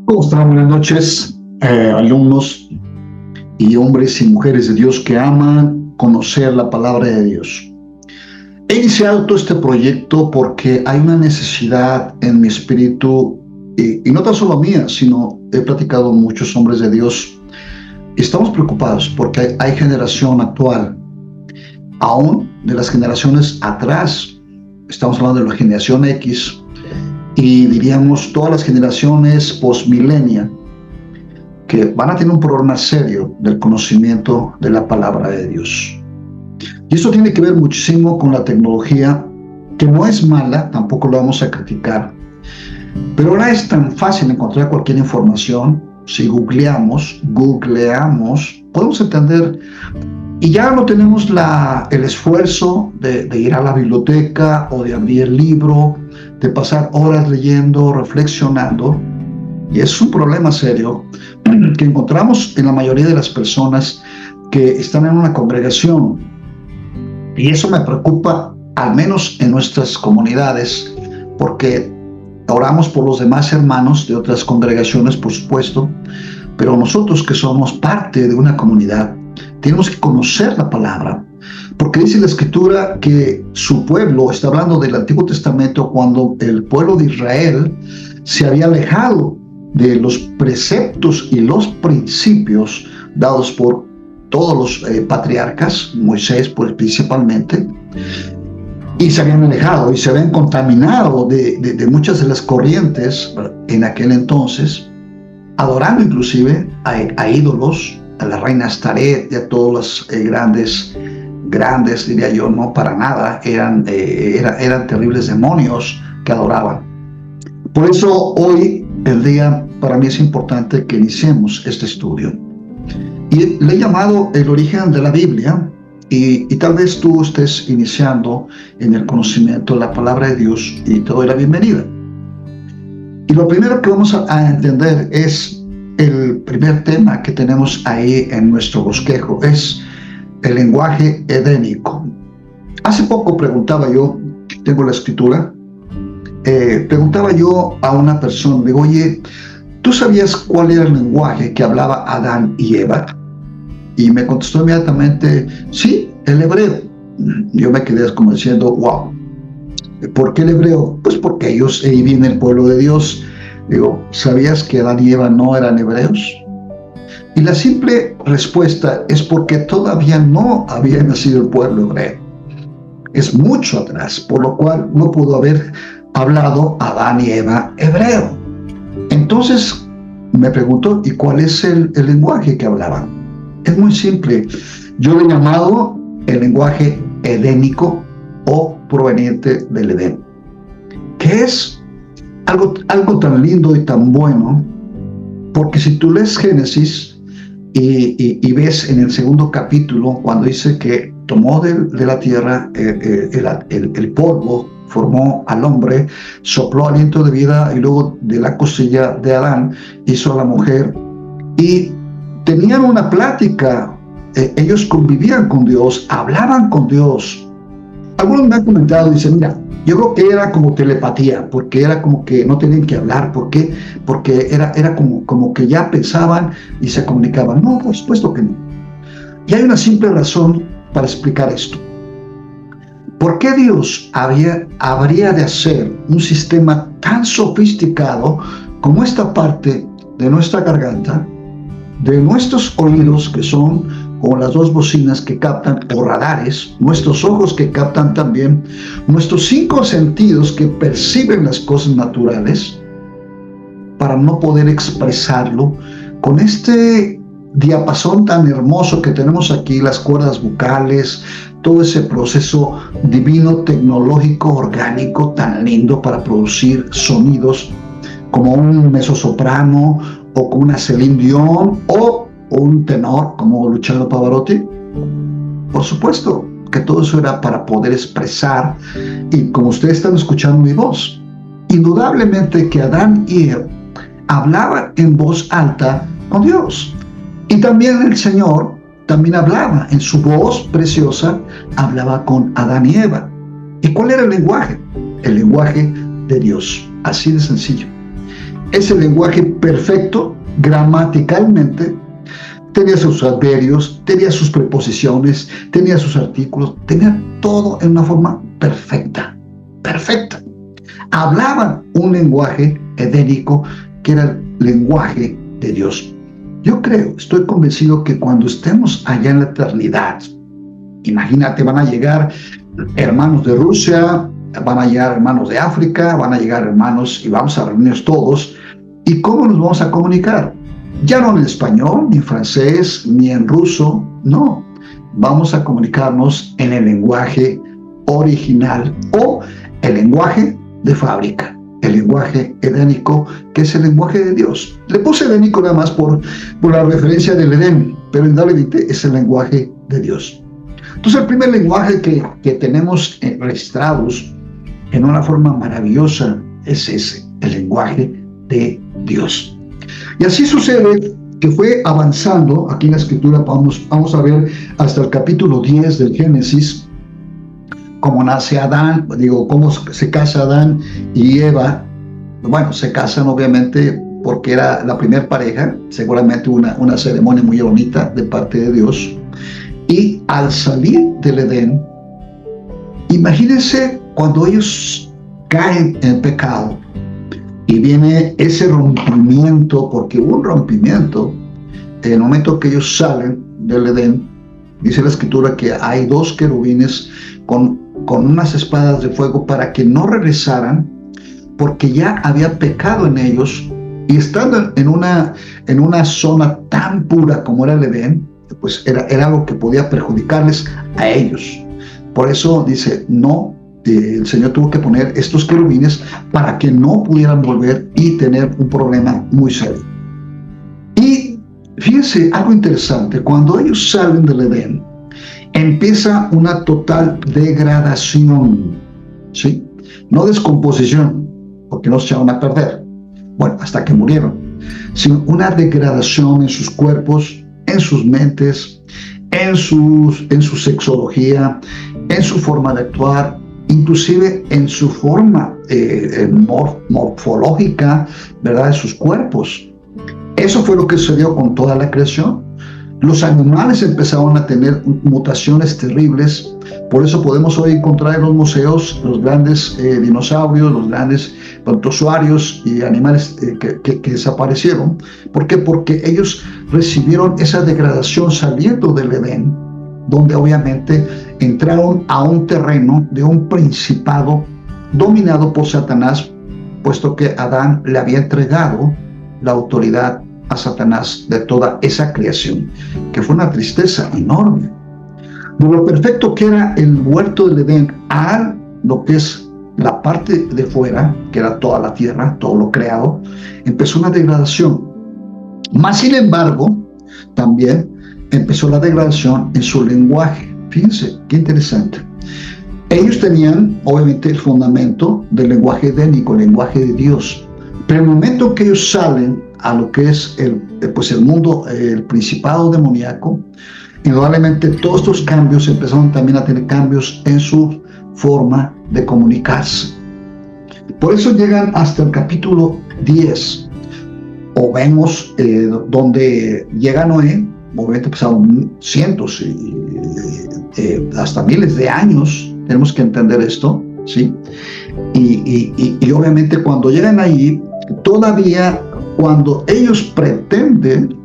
¿Cómo están? Buenas noches, alumnos y hombres y mujeres de Dios que aman conocer la palabra de Dios. He iniciado todo este proyecto porque hay una necesidad en mi espíritu, y no tan solo mía, sino he platicado con muchos hombres de Dios. Estamos preocupados porque hay generación actual, aún de las generaciones atrás, estamos hablando de la generación X, y diríamos todas las generaciones post-milenia, que van a tener un problema serio del conocimiento de la palabra de Dios. Y eso tiene que ver muchísimo con la tecnología, que no es mala, tampoco lo vamos a criticar, pero ahora es tan fácil encontrar cualquier información. Si googleamos, podemos entender, y ya no tenemos el esfuerzo de ir a la biblioteca o de abrir el libro, de pasar horas leyendo, reflexionando. Y es un problema serio que encontramos en la mayoría de las personas que están en una congregación. Y eso me preocupa, al menos en nuestras comunidades, porque oramos por los demás hermanos de otras congregaciones, por supuesto, pero nosotros que somos parte de una comunidad, tenemos que conocer la palabra, porque dice la Escritura que su pueblo, está hablando del Antiguo Testamento, cuando el pueblo de Israel se había alejado de los preceptos y los principios dados por todos los patriarcas, Moisés pues, principalmente, y se habían alejado y se habían contaminado de muchas de las corrientes en aquel entonces, adorando inclusive a ídolos, a la reina Astaret y a todos los grandes, diría yo, no para nada, eran terribles demonios que adoraban. Por eso hoy, el día, para mí es importante que iniciemos este estudio. Y le he llamado el origen de la Biblia, y tal vez tú estés iniciando en el conocimiento de la palabra de Dios, y te doy la bienvenida. Y lo primero que vamos a entender es el primer tema que tenemos ahí en nuestro bosquejo, es el lenguaje edénico. Hace poco preguntaba yo, tengo la escritura, preguntaba yo a una persona, digo, oye, ¿tú sabías cuál era el lenguaje que hablaba Adán y Eva? Y me contestó inmediatamente, sí, el hebreo. Yo me quedé como diciendo, wow, ¿por qué el hebreo? Pues porque ahí viene el pueblo de Dios. Digo, ¿sabías que Adán y Eva no eran hebreos? Y la simple respuesta es porque todavía no había nacido el pueblo hebreo. Es mucho atrás, por lo cual no pudo haber hablado Adán y Eva hebreo. Entonces me preguntó, ¿y cuál es el lenguaje que hablaban? Es muy simple. Yo lo he llamado el lenguaje edénico o proveniente del Edén, que es algo tan lindo y tan bueno, porque si tú lees Génesis y ves en el segundo capítulo, cuando dice que tomó de la tierra el polvo, formó al hombre, sopló aliento de vida, y luego de la costilla de Adán hizo a la mujer, y tenían una plática, ellos convivían con Dios, hablaban con Dios. Algunos me han comentado, dicen, mira, yo creo que era como telepatía, porque era como que no tenían que hablar. ¿Por qué? Porque era como que ya pensaban y se comunicaban. No, por supuesto que no. Y hay una simple razón para explicar esto. ¿Por qué Dios habría de hacer un sistema tan sofisticado como esta parte de nuestra garganta, de nuestros oídos, que son como las dos bocinas que captan, o radares, nuestros ojos que captan también, nuestros 5 sentidos que perciben las cosas naturales, para no poder expresarlo con este diapasón tan hermoso que tenemos aquí, las cuerdas vocales, todo ese proceso divino, tecnológico, orgánico, tan lindo para producir sonidos como un mezzosoprano, o como una Celine Dion, o un tenor como Luciano Pavarotti? Por supuesto que todo eso era para poder expresar, y como ustedes están escuchando mi voz, indudablemente que Adán y Eva hablaban en voz alta con Dios, y también el Señor también hablaba en su voz preciosa, hablaba con Adán y Eva. ¿Y cuál era el lenguaje? El lenguaje de Dios, así de sencillo. ese lenguaje perfecto, gramaticalmente, tenía sus adverbios, tenía sus preposiciones, tenía sus artículos, tenía todo en una forma perfecta, perfecta. Hablaban un lenguaje edénico que era el lenguaje de Dios. Yo creo, estoy convencido que cuando estemos allá en la eternidad, imagínate, van a llegar hermanos de Rusia, van a llegar hermanos de África, van a llegar hermanos y vamos a reunirnos todos. ¿Y cómo nos vamos a comunicar? Ya no en español, ni en francés, ni en ruso, no. Vamos a comunicarnos en el lenguaje original o el lenguaje de fábrica, el lenguaje edénico, que es el lenguaje de Dios. Le puse edénico nada más por la referencia del Edén, pero indudablemente es el lenguaje de Dios. Entonces, el primer lenguaje que tenemos registrados en una forma maravillosa es ese, el lenguaje de Dios. Y así sucede que fue avanzando, aquí en la escritura vamos a ver hasta el capítulo 10 del Génesis, cómo nace Adán, cómo se casa Adán y Eva. Bueno, se casan obviamente porque era la primera pareja, seguramente una ceremonia muy bonita de parte de Dios. Y al salir del Edén, imagínense cuando ellos caen en pecado y viene ese rompimiento, porque hubo un rompimiento en el momento que ellos salen del Edén. Dice la escritura que hay dos querubines con unas espadas de fuego para que no regresaran, porque ya había pecado en ellos, y estando en una zona tan pura como era el Edén, pues era algo que podía perjudicarles a ellos. Por eso dice, no, el Señor tuvo que poner estos querubines para que no pudieran volver y tener un problema muy serio. Y fíjense algo interesante, cuando ellos salen del Edén, empieza una total degradación, ¿sí? No descomposición, porque no se echaron a perder, bueno, hasta que murieron, sino una degradación en sus cuerpos, en sus mentes, en su sexología, en su forma de actuar, inclusive en su forma morfológica, ¿verdad?, de sus cuerpos. Eso fue lo que sucedió con toda la creación. Los animales empezaron a tener mutaciones terribles. Por eso podemos hoy encontrar en los museos los grandes dinosaurios, los grandes brontosaurios y animales que desaparecieron. ¿Por qué? Porque ellos recibieron esa degradación saliendo del Edén, donde obviamente entraron a un terreno de un principado dominado por Satanás, puesto que Adán le había entregado la autoridad a Satanás de toda esa creación, que fue una tristeza enorme. De lo perfecto que era el huerto del Edén a lo que es la parte de fuera, que era toda la tierra, todo lo creado, empezó una degradación. Más sin embargo, también empezó la degradación en su lenguaje. Fíjense, qué interesante. Ellos tenían, obviamente, el fundamento del lenguaje edénico, el lenguaje de Dios. Pero en el momento que ellos salen a lo que es el mundo, el principado demoníaco, indudablemente todos estos cambios empezaron también a tener cambios en su forma de comunicarse. Por eso llegan hasta el capítulo 10, o vemos donde llega Noé. Obviamente pasaron cientos y hasta miles de años, tenemos que entender esto, ¿sí? Y obviamente cuando llegan ahí, todavía cuando ellos pretenden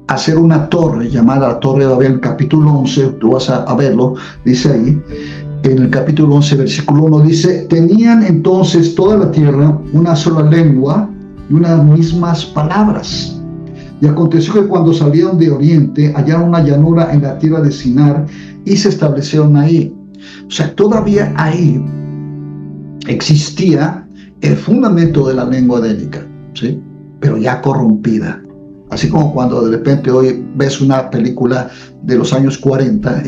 hacer una torre llamada la Torre de Babel, capítulo 11, tú vas a verlo, dice ahí, en el capítulo 11, versículo 1, dice, tenían entonces toda la tierra una sola lengua y unas mismas palabras. Y aconteció que cuando salieron de oriente, hallaron una llanura en la tierra de Sinar y se establecieron ahí. O sea, todavía ahí existía el fundamento de la lengua edénica, ¿sí? Pero ya corrompida. Así como cuando de repente hoy ves una película de los años 40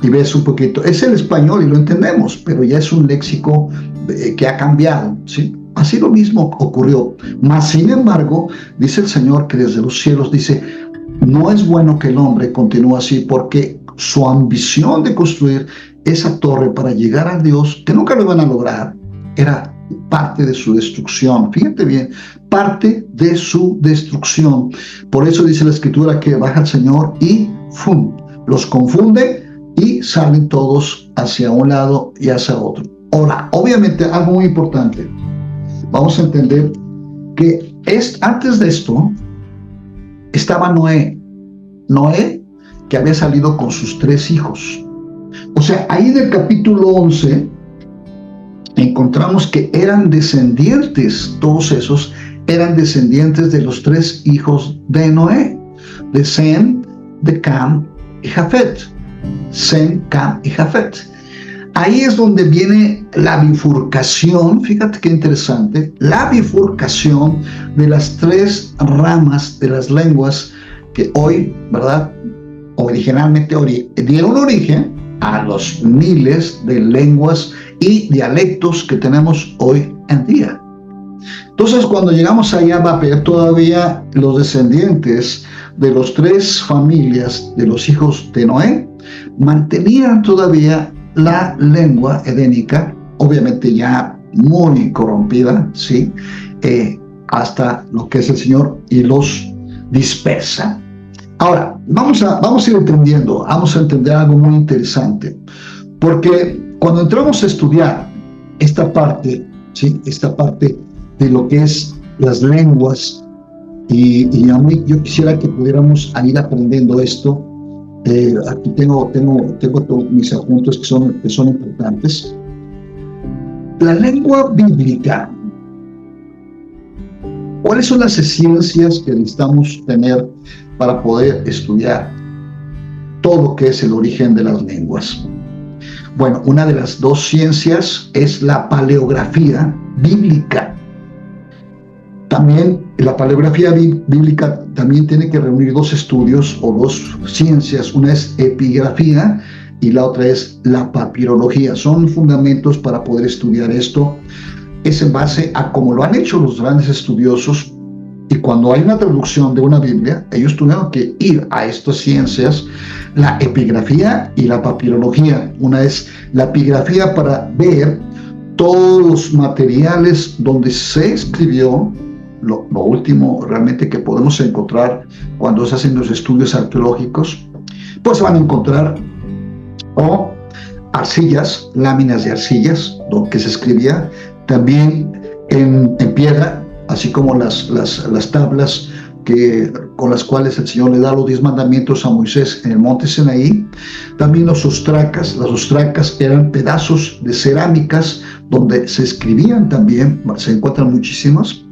y ves un poquito, es el español y lo entendemos, pero ya es un léxico que ha cambiado, ¿sí? Así lo mismo ocurrió. Mas, sin embargo, dice el Señor que desde los cielos dice, no es bueno que el hombre continúe así, porque su ambición de construir esa torre para llegar a Dios, que nunca lo iban a lograr, era parte de su destrucción. Fíjate bien, parte de su destrucción. Por eso dice la Escritura que baja el Señor y ¡fum!, los confunde y salen todos hacia un lado y hacia otro. Ahora, obviamente, algo muy importante. Vamos a entender que antes de esto estaba Noé. Noé, que había salido con sus 3 hijos. O sea, ahí en el capítulo 11 encontramos que eran descendientes, todos esos eran descendientes de los 3 hijos de Noé, de Sem, de Cam y Jafet. Sem, Cam y Jafet. Ahí es donde viene la bifurcación, fíjate qué interesante, la bifurcación de las 3 ramas de las lenguas que hoy, ¿verdad?, originalmente dieron origen a los miles de lenguas y dialectos que tenemos hoy en día. Entonces, cuando llegamos allá, va a ver todavía los descendientes de los 3 familias de los hijos de Noé, mantenían todavía la lengua edénica, obviamente ya muy corrompida, ¿sí? Hasta lo que es el Señor y los dispersa. Ahora, vamos a ir entendiendo, vamos a entender algo muy interesante, porque cuando entramos a estudiar esta parte, ¿sí?, esta parte de lo que es las lenguas, y a mí yo quisiera que pudiéramos ir aprendiendo esto. Aquí tengo todos mis apuntes que son importantes. La lengua bíblica. ¿Cuáles son las ciencias que necesitamos tener para poder estudiar todo lo que es el origen de las lenguas? Bueno, una de las 2 ciencias es la paleografía bíblica. También la paleografía bíblica también tiene que reunir 2 estudios o 2 ciencias. Una es epigrafía y la otra es la papirología. Son fundamentos para poder estudiar esto. Es en base a cómo lo han hecho los grandes estudiosos, y cuando hay una traducción de una Biblia, ellos tuvieron que ir a estas ciencias, la epigrafía y la papirología. Una es la epigrafía para ver todos los materiales donde se escribió, lo último realmente que podemos encontrar cuando se hacen los estudios arqueológicos, pues van a encontrar arcillas, láminas de arcillas, lo que se escribía, también en piedra, así como las tablas con las cuales el Señor le da los 10 mandamientos a Moisés en el monte Sinaí. También las ostracas eran pedazos de cerámicas donde se escribían también, se encuentran muchísimas.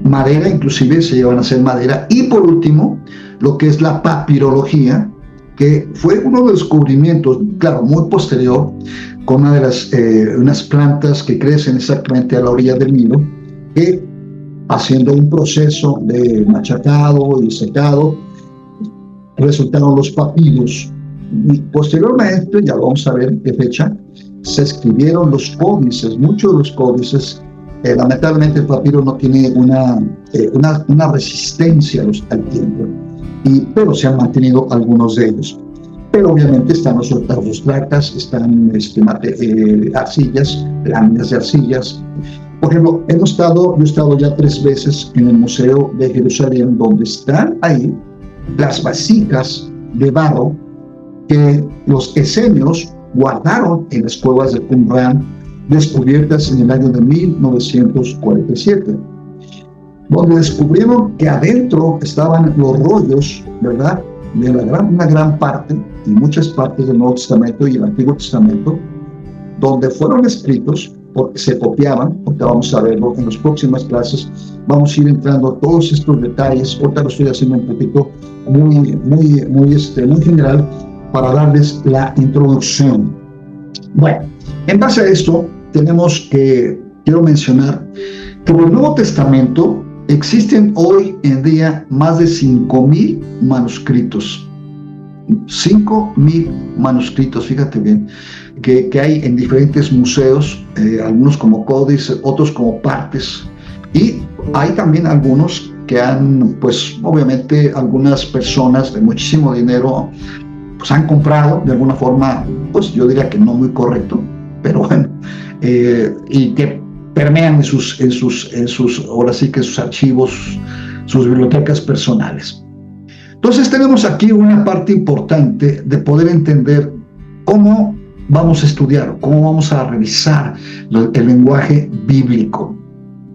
Madera, inclusive se llevan a hacer madera. Y por último, lo que es la papirología, que fue uno de los descubrimientos, claro, muy posterior, con una de unas plantas que crecen exactamente a la orilla del Nilo, que haciendo un proceso de machacado y secado, resultaron los papiros. Y posteriormente, ya vamos a ver en qué fecha, se escribieron los códices, muchos de los códices. Lamentablemente el papiro no tiene una resistencia al tiempo, pero se han mantenido algunos de ellos. Pero obviamente están las ostracas, están arcillas, láminas de arcillas. Por ejemplo, yo he estado ya 3 veces en el Museo de Jerusalén, donde están ahí las vasijas de barro que los esenios guardaron en las cuevas de Qumran, descubiertas en el año de 1947, donde descubrieron que adentro estaban los rollos, ¿verdad?, de una gran parte y muchas partes del Nuevo Testamento y el Antiguo Testamento, donde fueron escritos, porque se copiaban. Ahorita vamos a verlo en las próximas clases, vamos a ir entrando a todos estos detalles. Ahorita lo estoy haciendo un poquito muy general para darles la introducción. Bueno, en base a esto quiero mencionar que en el Nuevo Testamento existen hoy en día más de 5,000 manuscritos. 5,000 manuscritos, fíjate bien, que hay en diferentes museos, algunos como códices, otros como partes, y hay también algunos que pues obviamente algunas personas de muchísimo dinero, pues han comprado de alguna forma, pues yo diría que no muy correcto, pero bueno, y que permean ahora sí que sus archivos, sus bibliotecas personales. Entonces tenemos aquí una parte importante de poder entender cómo vamos a estudiar, cómo vamos a revisar el lenguaje bíblico,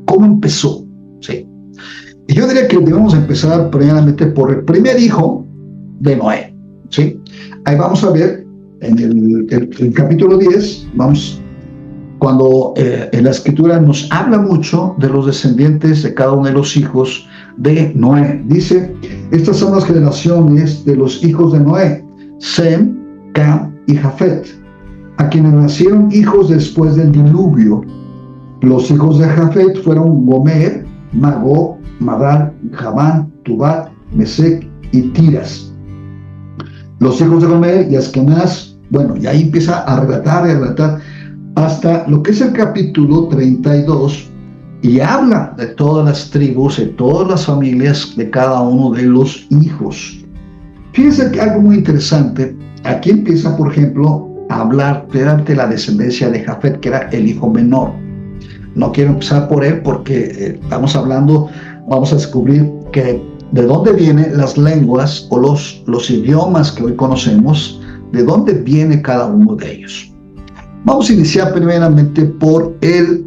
cómo empezó, ¿sí? Y yo diría que debemos empezar primeramente por el primer hijo de Noé, ¿sí? Ahí vamos a ver en el capítulo 10, cuando en la escritura nos habla mucho de los descendientes de cada uno de los hijos de Noé. Dice, estas son las generaciones de los hijos de Noé, Sem, Cam y Jafet, a quienes nacieron hijos después del diluvio. Los hijos de Jafet fueron Gomer, Magog, Madar, Javán, Tubal, Mesec y Tiras. Los hijos de Gomer y Askenaz, bueno, y ahí empieza a relatar hasta lo que es el capítulo 32, y habla de todas las tribus, de todas las familias de cada uno de los hijos. Fíjense que algo muy interesante, aquí empieza, por ejemplo, a hablar de la descendencia de Jafet, que era el hijo menor. No quiero empezar por él porque vamos a descubrir que de dónde vienen las lenguas o los idiomas que hoy conocemos, de dónde viene cada uno de ellos. Vamos a iniciar primeramente por el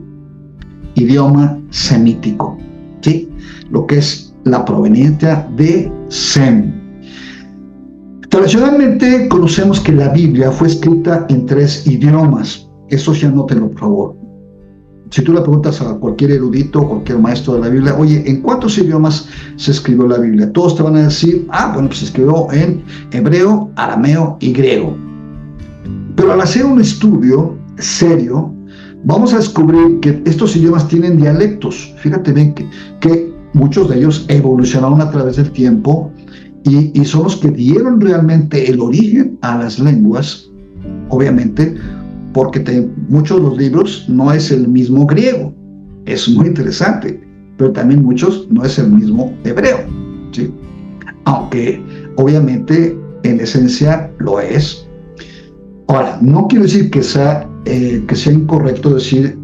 idioma semítico, ¿sí? Lo que es la proveniencia de Sem. Tradicionalmente conocemos que la Biblia fue escrita en 3 idiomas. Eso ya anótenlo, por favor. Si tú le preguntas a cualquier erudito, cualquier maestro de la Biblia, oye, ¿en cuántos idiomas se escribió la Biblia? Todos te van a decir, bueno, pues se escribió en hebreo, arameo y griego. Pero al hacer un estudio serio, vamos a descubrir que estos idiomas tienen dialectos. Fíjate bien que muchos de ellos evolucionaron a través del tiempo y son los que dieron realmente el origen a las lenguas, obviamente, porque muchos de los libros no es el mismo griego. Es muy interesante, pero también muchos no es el mismo hebreo, ¿sí? Aunque obviamente en esencia lo es. Ahora, no quiero decir que sea incorrecto decir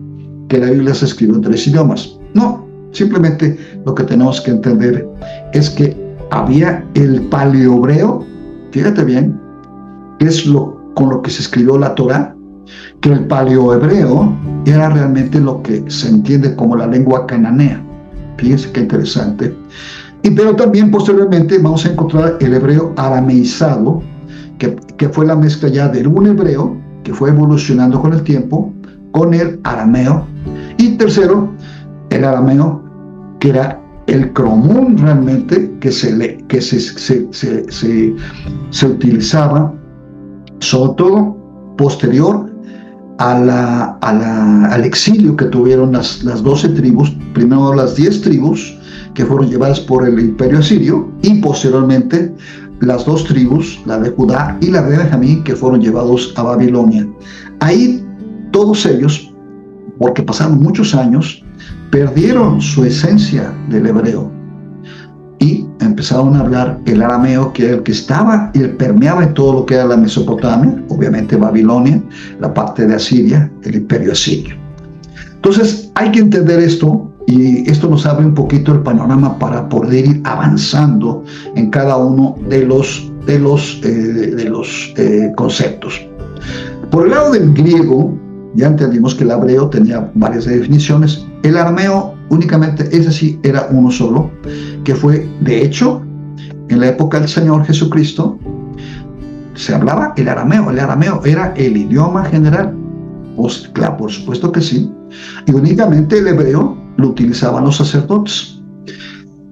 que la Biblia se escribió en 3 idiomas. No, simplemente lo que tenemos que entender es que había el paleohebreo, fíjate bien, que es con lo que se escribió la Torá, que el paleohebreo era realmente lo que se entiende como la lengua cananea. Fíjense qué interesante. Pero también posteriormente vamos a encontrar el hebreo arameizado, que fue la mezcla ya del un hebreo que fue evolucionando con el tiempo con el arameo, y tercero, el arameo, que era el común realmente que se utilizaba, sobre todo posterior al exilio que tuvieron las 12 tribus, primero las 10 tribus que fueron llevadas por el imperio asirio, y posteriormente las 2 tribus, la de Judá y la de Benjamín, que fueron llevados a Babilonia. Ahí todos ellos, porque pasaron muchos años, perdieron su esencia del hebreo y empezaron a hablar el arameo, que era el que estaba y permeaba en todo lo que era la Mesopotamia, obviamente Babilonia, la parte de Asiria, el imperio asirio. Entonces hay que entender esto, y esto nos abre un poquito el panorama para poder ir avanzando en cada uno de los conceptos. Por el lado del griego, ya entendimos que el hebreo tenía varias definiciones. El arameo únicamente, ese sí, era uno solo, que fue, de hecho, en la época del Señor Jesucristo, se hablaba el arameo. El arameo era el idioma general. Pues, claro, por supuesto que sí. Y únicamente el hebreo lo utilizaban los sacerdotes.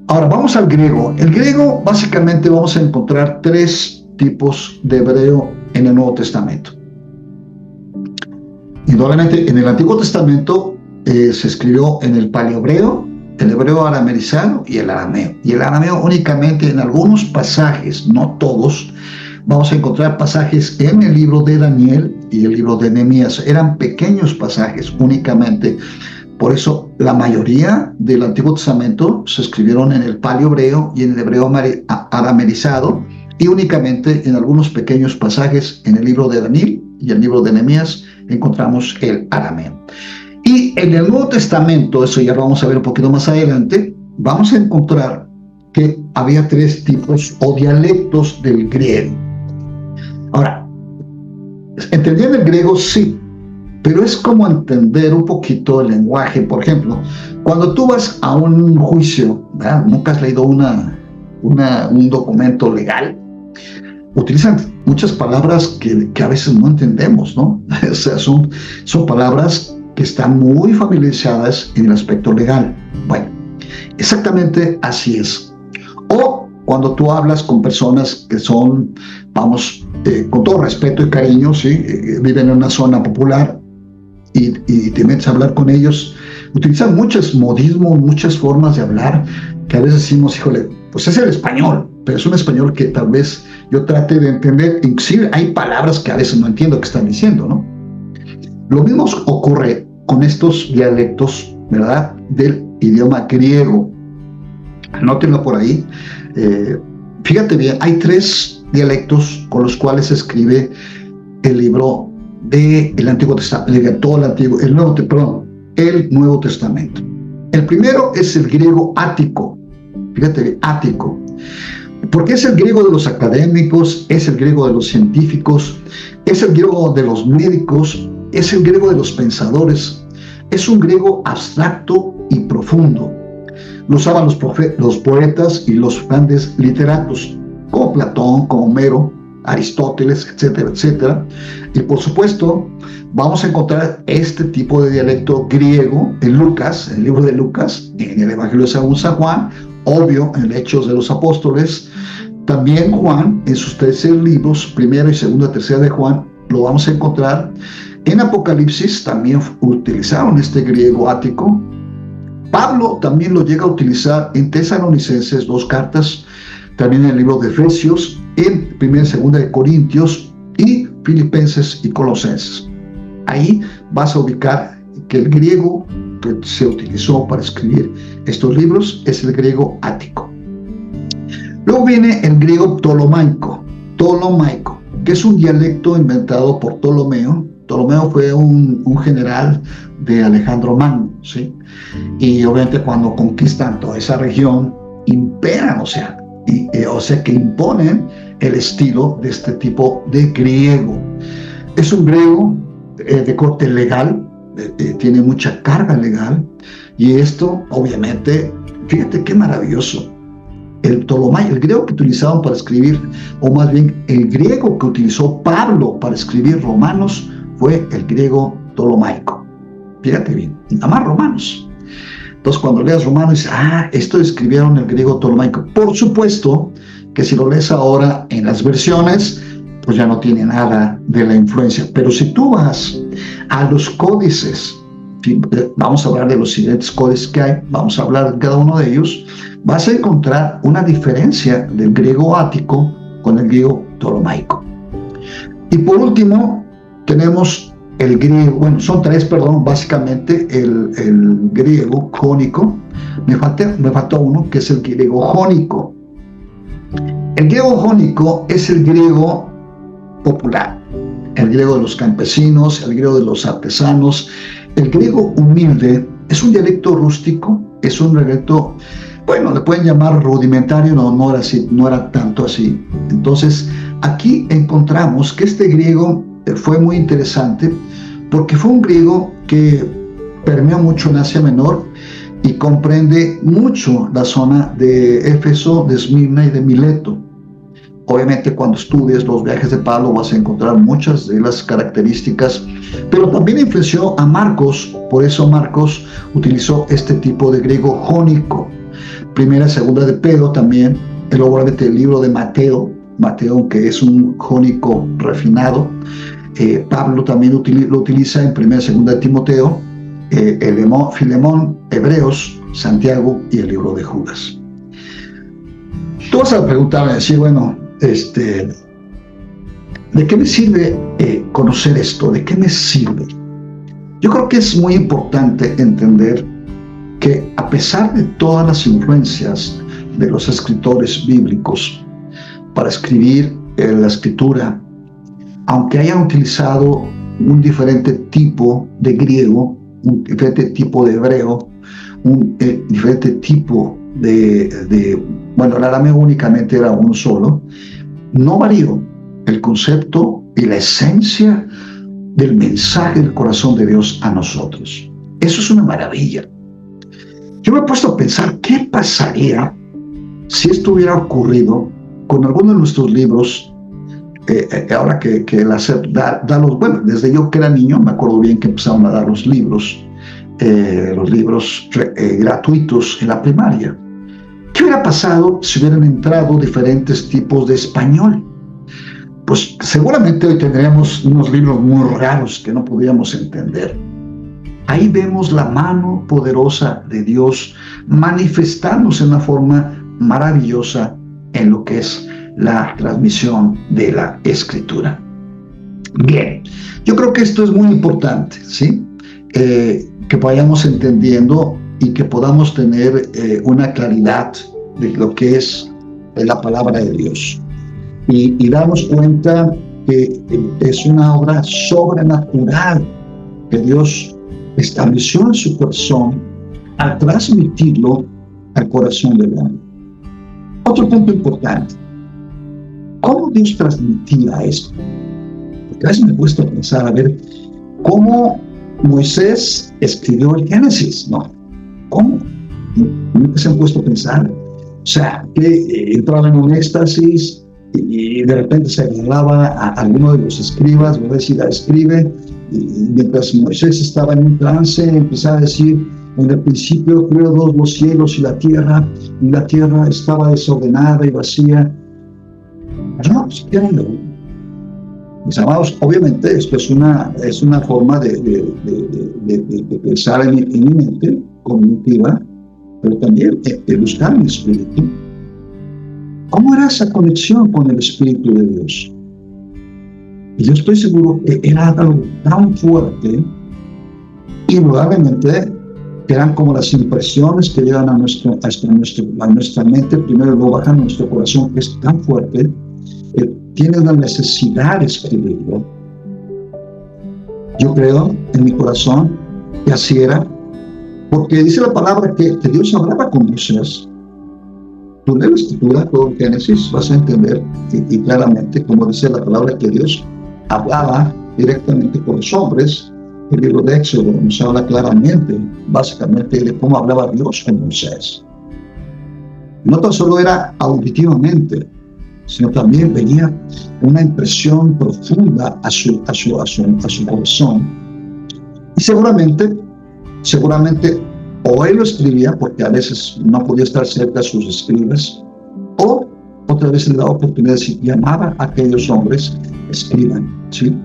Ahora vamos al griego. El griego, básicamente, vamos a encontrar 3 tipos de hebreo en el Nuevo Testamento. Indudablemente, en el Antiguo Testamento se escribió en el paleohebreo, el hebreo arameizado y el arameo. Y el arameo únicamente en algunos pasajes, no todos, vamos a encontrar pasajes en el libro de Daniel y el libro de Nehemías. Eran pequeños pasajes únicamente. Por eso la mayoría del Antiguo Testamento se escribieron en el paleohebreo y en el hebreo arameizado, y únicamente en algunos pequeños pasajes en el libro de Daniel y el libro de Nehemías encontramos el arameo. Y en el Nuevo Testamento, eso ya lo vamos a ver un poquito más adelante, vamos a encontrar que había 3 tipos o dialectos del griego. Ahora, ¿entendían el griego? Sí, pero es como entender un poquito el lenguaje. Por ejemplo, cuando tú vas a un juicio, ¿verdad? Nunca has leído un documento legal, utilizan muchas palabras que a veces no entendemos, ¿no? O sea, son palabras que están muy familiarizadas en el aspecto legal. Bueno, exactamente así es. O cuando tú hablas con personas que son, vamos, con todo respeto y cariño, ¿sí? Viven en una zona popular y te metes a hablar con ellos, utilizan muchos modismos, muchas formas de hablar que a veces decimos, híjole, pues es el español, pero es un español que tal vez yo trate de entender. Inclusive hay palabras que a veces no entiendo que están diciendo, ¿no? Lo mismo ocurre con estos dialectos, ¿verdad?, del idioma griego. Anótenlo por ahí. Fíjate bien, hay 3 dialectos con los cuales se escribe el libro del Antiguo Testamento, el Nuevo Testamento. El primero es el griego ático. Fíjate bien, ático. Porque es el griego de los académicos, es el griego de los científicos, es el griego de los médicos, es el griego de los pensadores. Es un griego abstracto y profundo. Lo usaban los poetas y los grandes literatos, como Platón, como Homero, Aristóteles, etcétera, etcétera. Y por supuesto, vamos a encontrar este tipo de dialecto griego en Lucas, en el libro de Lucas, en el Evangelio según San Juan, obvio, en Hechos de los Apóstoles. También Juan, en sus 13 libros, primera y segunda, tercera de Juan, lo vamos a encontrar. En Apocalipsis también utilizaron este griego ático. Pablo también lo llega a utilizar en Tesalonicenses, 2 cartas, también en el libro de Efesios, en primera y segunda de Corintios, y Filipenses y Colosenses. Ahí vas a ubicar que el griego que se utilizó para escribir estos libros es el griego ático. Luego viene el griego ptolomaico, que es un dialecto inventado por Ptolomeo. Ptolomeo fue un general de Alejandro Magno, ¿sí? Y obviamente cuando conquistan toda esa región, imperan, o sea que imponen el estilo de este tipo de griego. Es un griego de corte legal, tiene mucha carga legal, y esto obviamente, fíjate qué maravilloso. El griego que utilizaban para escribir, o más bien el griego que utilizó Pablo para escribir Romanos, fue el griego ptolomaico. Fíjate bien, nada más Romanos. Entonces cuando leas Romanos dices, esto escribieron el griego ptolomaico. Por supuesto que si lo lees ahora en las versiones, pues ya no tiene nada de la influencia. Pero si tú vas a los códices, vamos a hablar de los siguientes códices que hay, vamos a hablar de cada uno de ellos, vas a encontrar una diferencia del griego ático con el griego ptolomaico. Y por último, tenemos el griego, bueno, son 3, perdón, básicamente el griego jónico. Me faltó uno, que es el griego jónico. El griego jónico es el griego popular, el griego de los campesinos, el griego de los artesanos. El griego humilde es un dialecto rústico, es un dialecto, bueno, le pueden llamar rudimentario, no era tanto así. Entonces, aquí encontramos que este griego fue muy interesante porque fue un griego que permeó mucho en Asia Menor y comprende mucho la zona de Éfeso, de Esmirna y de Mileto. Obviamente cuando estudies los viajes de Pablo vas a encontrar muchas de las características, pero también influenció a Marcos, por eso Marcos utilizó este tipo de griego jónico. Primera y segunda de Pedro también, obviamente el libro de Mateo, que es un jónico refinado. Pablo también lo utiliza en primera y segunda de Timoteo, Filemón, Hebreos, Santiago y el libro de Judas. Tú vas a preguntarme, decir, bueno, ¿de qué me sirve conocer esto? ¿De qué me sirve? Yo creo que es muy importante entender que a pesar de todas las influencias de los escritores bíblicos para escribir la escritura, aunque hayan utilizado un diferente tipo de griego, un diferente tipo de hebreo, un diferente tipo bueno, el arameo únicamente era uno solo. No varió el concepto y la esencia del mensaje del corazón de Dios a nosotros. Eso es una maravilla. Yo me he puesto a pensar qué pasaría si esto hubiera ocurrido con alguno de nuestros libros. Ahora que el SEP da los, bueno, desde yo que era niño, me acuerdo bien que empezaron a dar los libros gratuitos en la primaria. ¿Qué hubiera pasado si hubieran entrado diferentes tipos de español? Pues seguramente hoy tendríamos unos libros muy raros que no podríamos entender. Ahí vemos la mano poderosa de Dios manifestándose de una forma maravillosa en lo que es la transmisión de la Escritura. Bien, yo creo que esto es muy importante, ¿sí? Que vayamos entendiendo y que podamos tener una claridad de lo que es la palabra de Dios. Y darnos cuenta que es una obra sobrenatural que Dios estableció en su corazón al transmitirlo al corazón del hombre. Otro punto importante. ¿Cómo Dios transmitía esto? Porque a veces me he puesto a pensar, a ver, ¿cómo Moisés escribió el Génesis? No, ¿cómo? Nunca se han puesto a pensar. O sea, que entraba en un éxtasis y de repente se agarraba a alguno de los escribas, voy a decir, la escribe, y mientras Moisés estaba en un trance, empezaba a decir, en el principio creó Dios los cielos y la tierra estaba desordenada y vacía. Yo no sé qué era. Mis amados, obviamente esto es una forma de pensar en mi mente cognitiva, pero también de buscar mi espíritu. ¿Cómo era esa conexión con el Espíritu de Dios? Y yo estoy seguro que era algo tan fuerte, y probablemente eran como las impresiones que llegan a nuestra mente, primero luego bajan a nuestro corazón, que es tan fuerte, que tiene una necesidad de escribirlo. Yo creo en mi corazón que así era, porque dice la palabra que Dios hablaba con Moisés. Tú lees la Escritura, todo el Génesis, vas a entender y claramente, como dice la palabra, que Dios hablaba directamente con los hombres. El libro de Éxodo nos habla claramente, básicamente, de cómo hablaba Dios con Moisés. No tan solo era auditivamente, sino también venía una impresión profunda a su corazón. Y seguramente, o él lo escribía, porque a veces no podía estar cerca de sus escribas, o otra vez le daba oportunidad de decir, llamaba a aquellos hombres, escriban, ¿sí?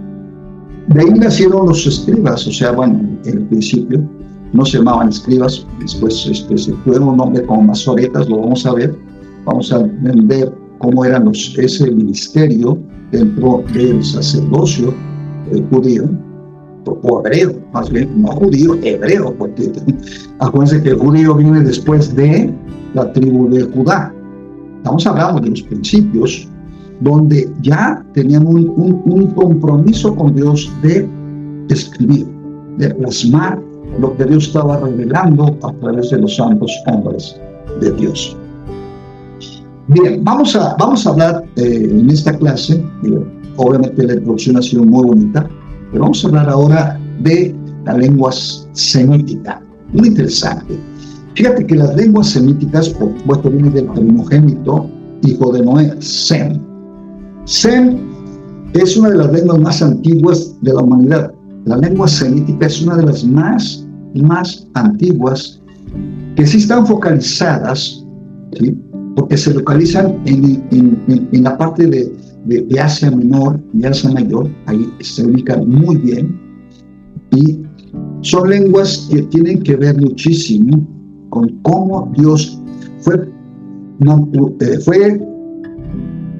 De ahí nacieron los escribas, o sea, bueno, en el principio no se llamaban escribas, después se tuvieron un nombre como masoretas, lo vamos a ver, vamos a ver cómo eran ese ministerio dentro del sacerdocio judío, o hebreo, más bien, no judío, hebreo, porque acuérdense que el judío viene después de la tribu de Judá. Estamos hablando de los principios donde ya tenían un compromiso con Dios de escribir, de plasmar lo que Dios estaba revelando a través de los santos hombres de Dios. Bien, vamos a hablar en esta clase, obviamente la introducción ha sido muy bonita, pero vamos a hablar ahora de la lengua semítica. Muy interesante. Fíjate que las lenguas semíticas, por supuesto, vienen del primogénito, hijo de Noé, Sem. Sem es una de las lenguas más antiguas de la humanidad. La lengua semítica es una de las más antiguas que sí están focalizadas, ¿sí? Porque se localizan en la parte de Asia Menor y Asia Mayor. Ahí se ubican muy bien, y son lenguas que tienen que ver muchísimo con cómo Dios fue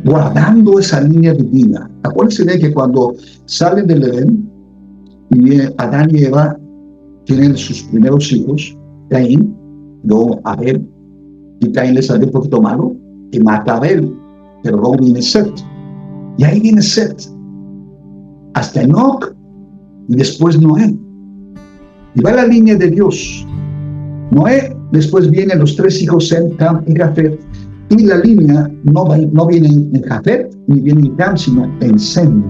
guardando esa línea divina. Acuérdense de que cuando salen del Edén, y Adán y Eva tienen sus primeros hijos, Caín, luego Abel, y Caín le salió un poquito malo y mata a Abel, pero luego viene Set, y ahí viene Set hasta Enoc y después Noé. Y va la línea de Dios. Noé, después vienen los 3 hijos, Sem, Cam y Jafet, y la línea no viene en Jafet ni viene en Cam, sino en Sem.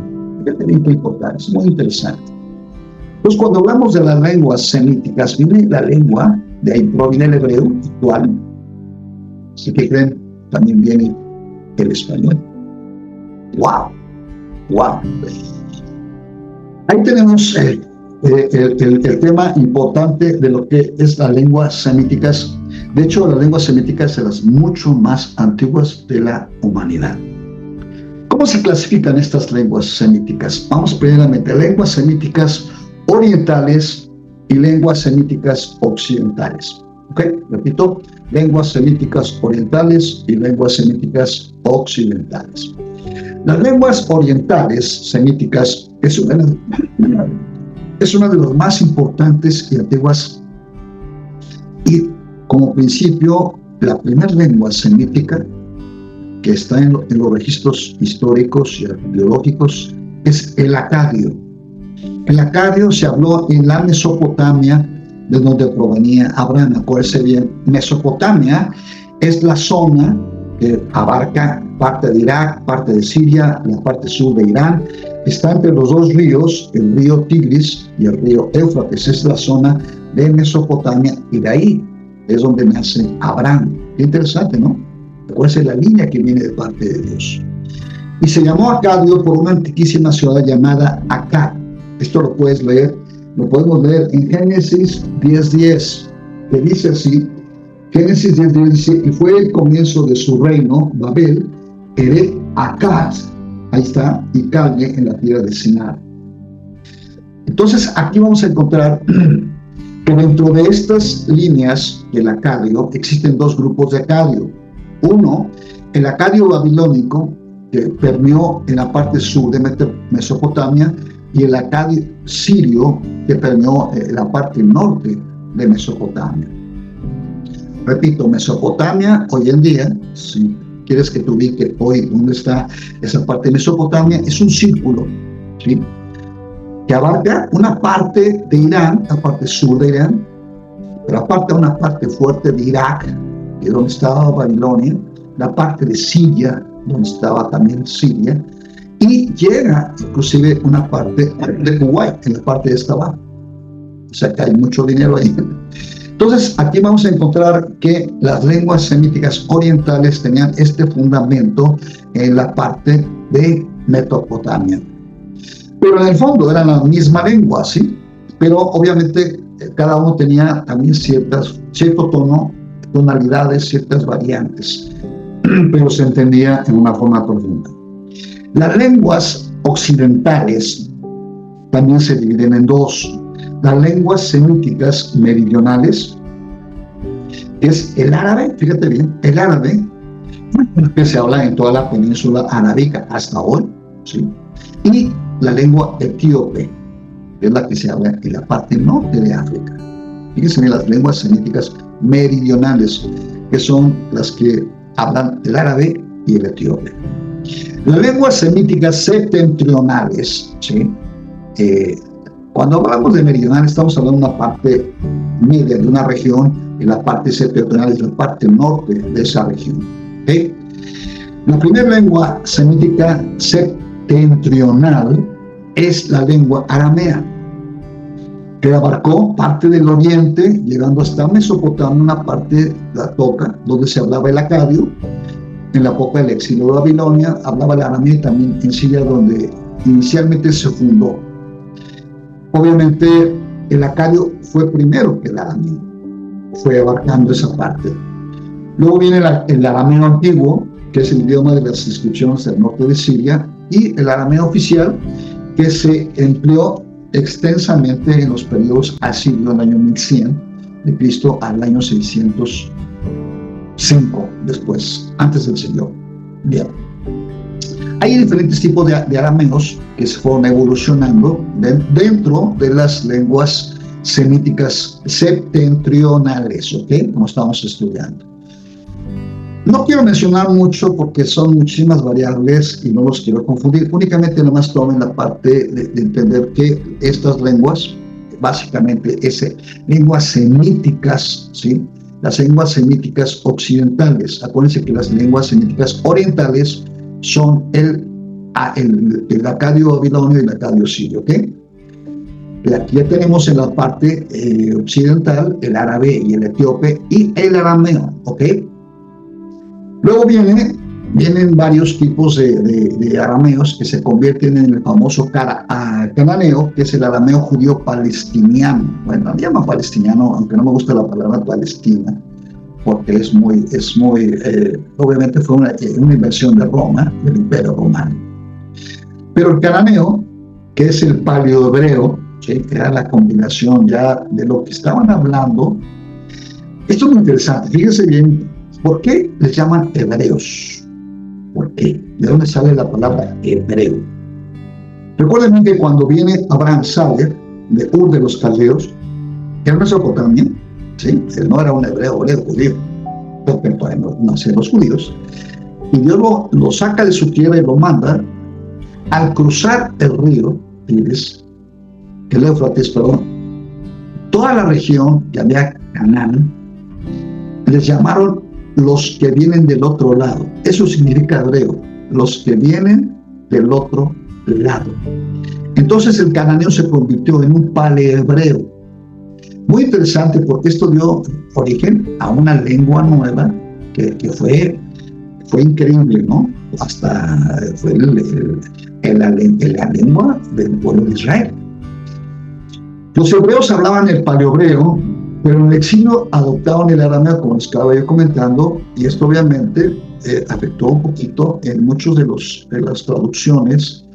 Fíjate bien qué importante, es muy interesante. Entonces, cuando hablamos de las lenguas semíticas, viene la lengua, de ahí proviene el hebreo actual. ¿Sí que creen? También viene el español. ¡Wow! ¡Wow! Ahí tenemos el tema importante de lo que es las lenguas semíticas. De hecho, las lenguas semíticas son las mucho más antiguas de la humanidad. ¿Cómo se clasifican estas lenguas semíticas? Vamos primeramente a lenguas semíticas orientales y lenguas semíticas occidentales. ¿Ok? Repito, lenguas semíticas orientales y lenguas semíticas occidentales. Las lenguas orientales semíticas es una de las más importantes y antiguas, y como principio, la primera lengua semítica que está en los registros históricos y arqueológicos es el acadio. El acadio se habló en la Mesopotamia, de donde provenía Abraham. Acuérdense bien, Mesopotamia es la zona que abarca parte de Irak, parte de Siria, la parte sur de Irán. Está entre los 2 ríos, el río Tigris y el río Éufrates. Es la zona de Mesopotamia, y de ahí es donde nace Abraham. Qué interesante, ¿no? Acuérdense la línea que viene de parte de Dios. Y se llamó Acadio por una antiquísima ciudad llamada Akkad. Esto lo puedes leer, lo podemos leer en Génesis 10:10, que dice así. Génesis 10:10 dice: y fue el comienzo de su reino, Babel, Eret Akkad, ahí está, y Calne en la tierra de Sinar. Entonces, aquí vamos a encontrar que dentro de estas líneas del acadio existen 2 grupos de acadio. Uno, el acadio babilónico, que permeó en la parte sur de Mesopotamia, y el acadio sirio, que permeó en la parte norte de Mesopotamia. Repito, Mesopotamia hoy en día, si quieres que te ubique hoy dónde está esa parte de Mesopotamia, es un círculo, ¿sí?, que abarca una parte de Irán, la parte sur de Irán, pero aparte una parte fuerte de Irak, que es donde estaba Babilonia, la parte de Siria, donde estaba también Siria, y llega inclusive una parte de Kuwait, en la parte de esta abajo. O sea que hay mucho dinero ahí. Entonces, aquí vamos a encontrar que las lenguas semíticas orientales tenían este fundamento en la parte de Mesopotamia. Pero en el fondo eran la misma lengua, ¿sí? Pero obviamente cada uno tenía también cierto tono, tonalidades, ciertas variantes, pero se entendía en una forma profunda. Las lenguas occidentales también se dividen en 2. Las lenguas semíticas meridionales, que es el árabe, fíjate bien, el árabe, que se habla en toda la península arábica hasta hoy, ¿sí?, y la lengua etíope, que es la que se habla en la parte norte de África. Fíjense en las lenguas semíticas meridionales, que son las que hablan el árabe y el etíope. Las lenguas semíticas septentrionales, ¿sí?, cuando hablamos de meridional, estamos hablando de una parte media de una región, y la parte septentrional es la parte norte de esa región. ¿Okay? La primera lengua semítica septentrional es la lengua aramea, que abarcó parte del oriente, llegando hasta Mesopotamia, una parte, la Toca, donde se hablaba el acadio. En la época del exilio de Babilonia hablaba el arameo, también en Siria, donde inicialmente se fundó. Obviamente el acadio fue primero que el arameo, fue abarcando esa parte. Luego viene el arameo antiguo, que es el idioma de las inscripciones del norte de Siria, y el arameo oficial, que se empleó extensamente en los periodos asirios del año 1100 de Cristo al año 605 después, antes del Señor. Bien. Hay diferentes tipos de arameos que se fueron evolucionando dentro de las lenguas semíticas septentrionales, ¿ok?, como estamos estudiando. No quiero mencionar mucho porque son muchísimas variables y no los quiero confundir. Únicamente nomás tomen la parte de entender que estas lenguas básicamente es lenguas semíticas, ¿sí? Las lenguas semíticas occidentales. Acuérdense que las lenguas semíticas orientales son el acadio babilonio y el acadio sirio, ¿ok? Aquí ya tenemos en la parte occidental el árabe y el etíope y el arameo, ¿ok? Luego vienen varios tipos de arameos que se convierten en el famoso cananeo, que es el arameo judío palestiniano. Bueno, me llama palestiniano, aunque no me gusta la palabra Palestina, porque es muy obviamente fue una invención de Roma, del Imperio Romano. Pero el cananeo, que es el paleohebreo, ¿sí? Que era la combinación ya de lo que estaban hablando. Esto es muy interesante, fíjense bien, ¿por qué les llaman hebreos? ¿Por qué? ¿De dónde sale la palabra hebreo? Recuerden que cuando viene Abraham sale de Ur de los Caldeos, que era Mesopotamia, ¿sí? Él no era un hebreo judío, pero nacieron los judíos, y Dios lo saca de su tierra y lo manda. Al cruzar el río Tigris, el Éufrates, perdón, toda la región que había Canaán, les llamaron los que vienen del otro lado. Eso significa hebreo, los que vienen del otro lado. Entonces el cananeo se convirtió en un palehebreo. Muy interesante porque esto dio origen a una lengua nueva que fue increíble, ¿no? Hasta fue la lengua del pueblo de Israel. Los hebreos hablaban el paleohebreo, pero en el exilio adoptaron el arameo, como les estaba yo comentando, y esto obviamente afectó un poquito en muchos de las traducciones,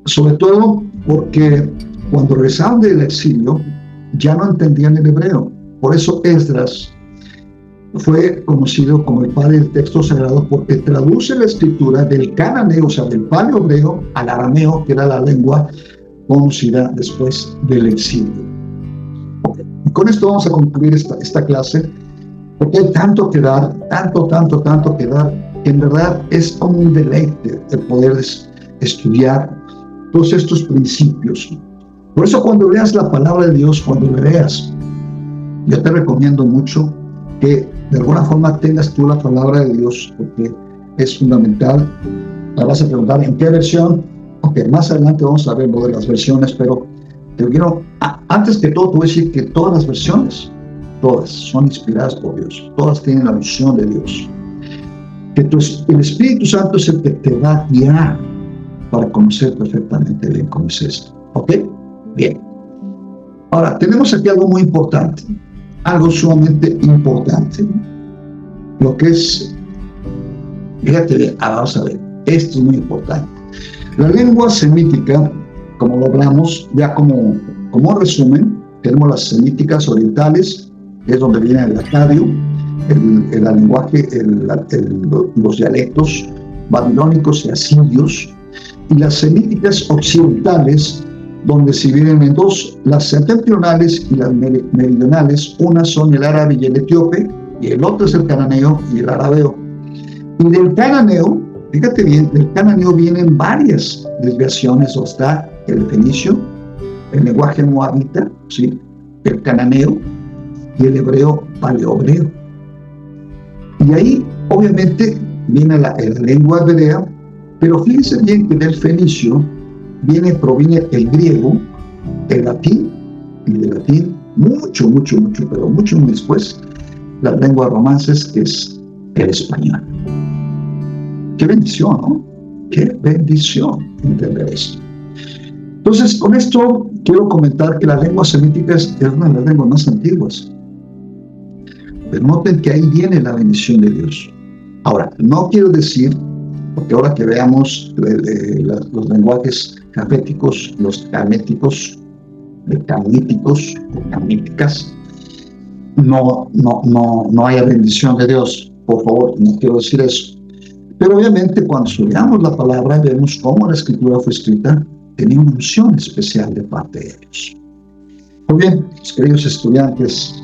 sobre todo porque cuando regresaron del exilio ya no entendían el hebreo. Por eso Esdras fue conocido como el padre del texto sagrado, porque traduce la escritura del cananeo, o sea, del paleohebreo al arameo, que era la lengua conocida después del exilio. Okay. Y con esto vamos a concluir esta clase, porque hay tanto que dar, tanto que dar, que en verdad es como un deleite el poder estudiar todos estos principios. Por eso cuando leas la palabra de Dios, cuando le leas, yo te recomiendo mucho que de alguna forma tengas tú la palabra de Dios, porque es fundamental. Te vas a preguntar en qué versión. Ok, más adelante vamos a ver lo de las versiones, pero te quiero, antes que todo, te voy a decir que todas las versiones, todas son inspiradas por Dios, todas tienen la unción de Dios. Que el Espíritu Santo es el que te va a guiar para conocer perfectamente bien cómo es esto. ¿Ok? Bien. Ahora, tenemos aquí algo muy importante, algo sumamente importante, lo que es, fíjate bien, vamos a ver, esto es muy importante. La lengua semítica, como lo hablamos, ya como resumen, tenemos las semíticas orientales, que es donde viene el acadio, el lenguaje, los dialectos babilónicos y asirios, y las semíticas occidentales, donde se vienen en dos, las septentrionales y las meridionales. Una son el árabe y el etíope, y el otro es el cananeo y el arameo. Y del cananeo, fíjate bien, del cananeo vienen varias desviaciones, o está el fenicio, el lenguaje moabita, ¿sí? El cananeo y el hebreo paleohebreo. Y ahí, obviamente, viene la lengua hebrea, pero fíjense bien que del fenicio proviene el griego, el latín, y del latín mucho después, las lenguas romances, que es el español. Qué bendición, ¿no? Qué bendición entender esto. Entonces, con esto quiero comentar que la lengua semítica es una de las lenguas más antiguas. Pero noten que ahí viene la bendición de Dios. Ahora, no quiero decir, porque ahora que veamos los lenguajes caféticos, los caméticos, camíticas, no haya bendición de Dios. Por favor, no quiero decir eso. Pero obviamente cuando estudiamos la palabra y vemos cómo la escritura fue escrita, tenía una unción especial de parte de ellos. Muy bien, mis queridos estudiantes,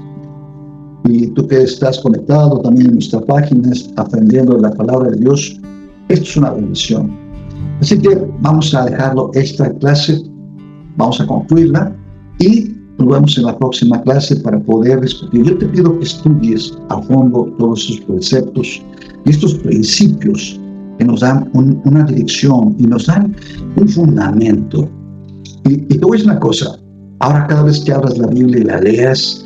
y tú que estás conectado también en nuestra página, aprendiendo la palabra de Dios, esto es una bendición. Así que vamos a dejarlo esta clase, vamos a concluirla, y Nos vemos en la próxima clase para poder discutir. Yo te pido que estudies a fondo todos estos preceptos y estos principios que nos dan una dirección y nos dan un fundamento. Y te voy a decir una cosa, ahora cada vez que abras la Biblia y la leas,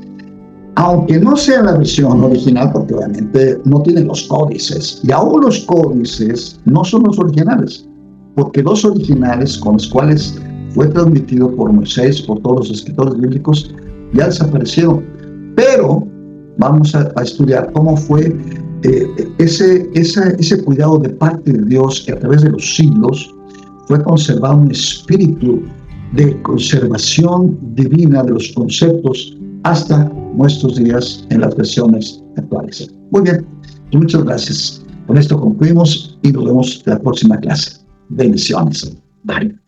aunque no sea la versión original, porque obviamente no tiene los códices, y aún los códices no son los originales, porque los originales con los cuales fue transmitido por Moisés, por todos los escritores bíblicos, ya desaparecieron. Pero vamos a estudiar cómo fue ese cuidado de parte de Dios, que a través de los siglos fue conservado un espíritu de conservación divina de los conceptos hasta nuestros días en las versiones actuales. Muy bien, muchas gracias. Con esto concluimos y nos vemos en la próxima clase. Bendiciones. Bye.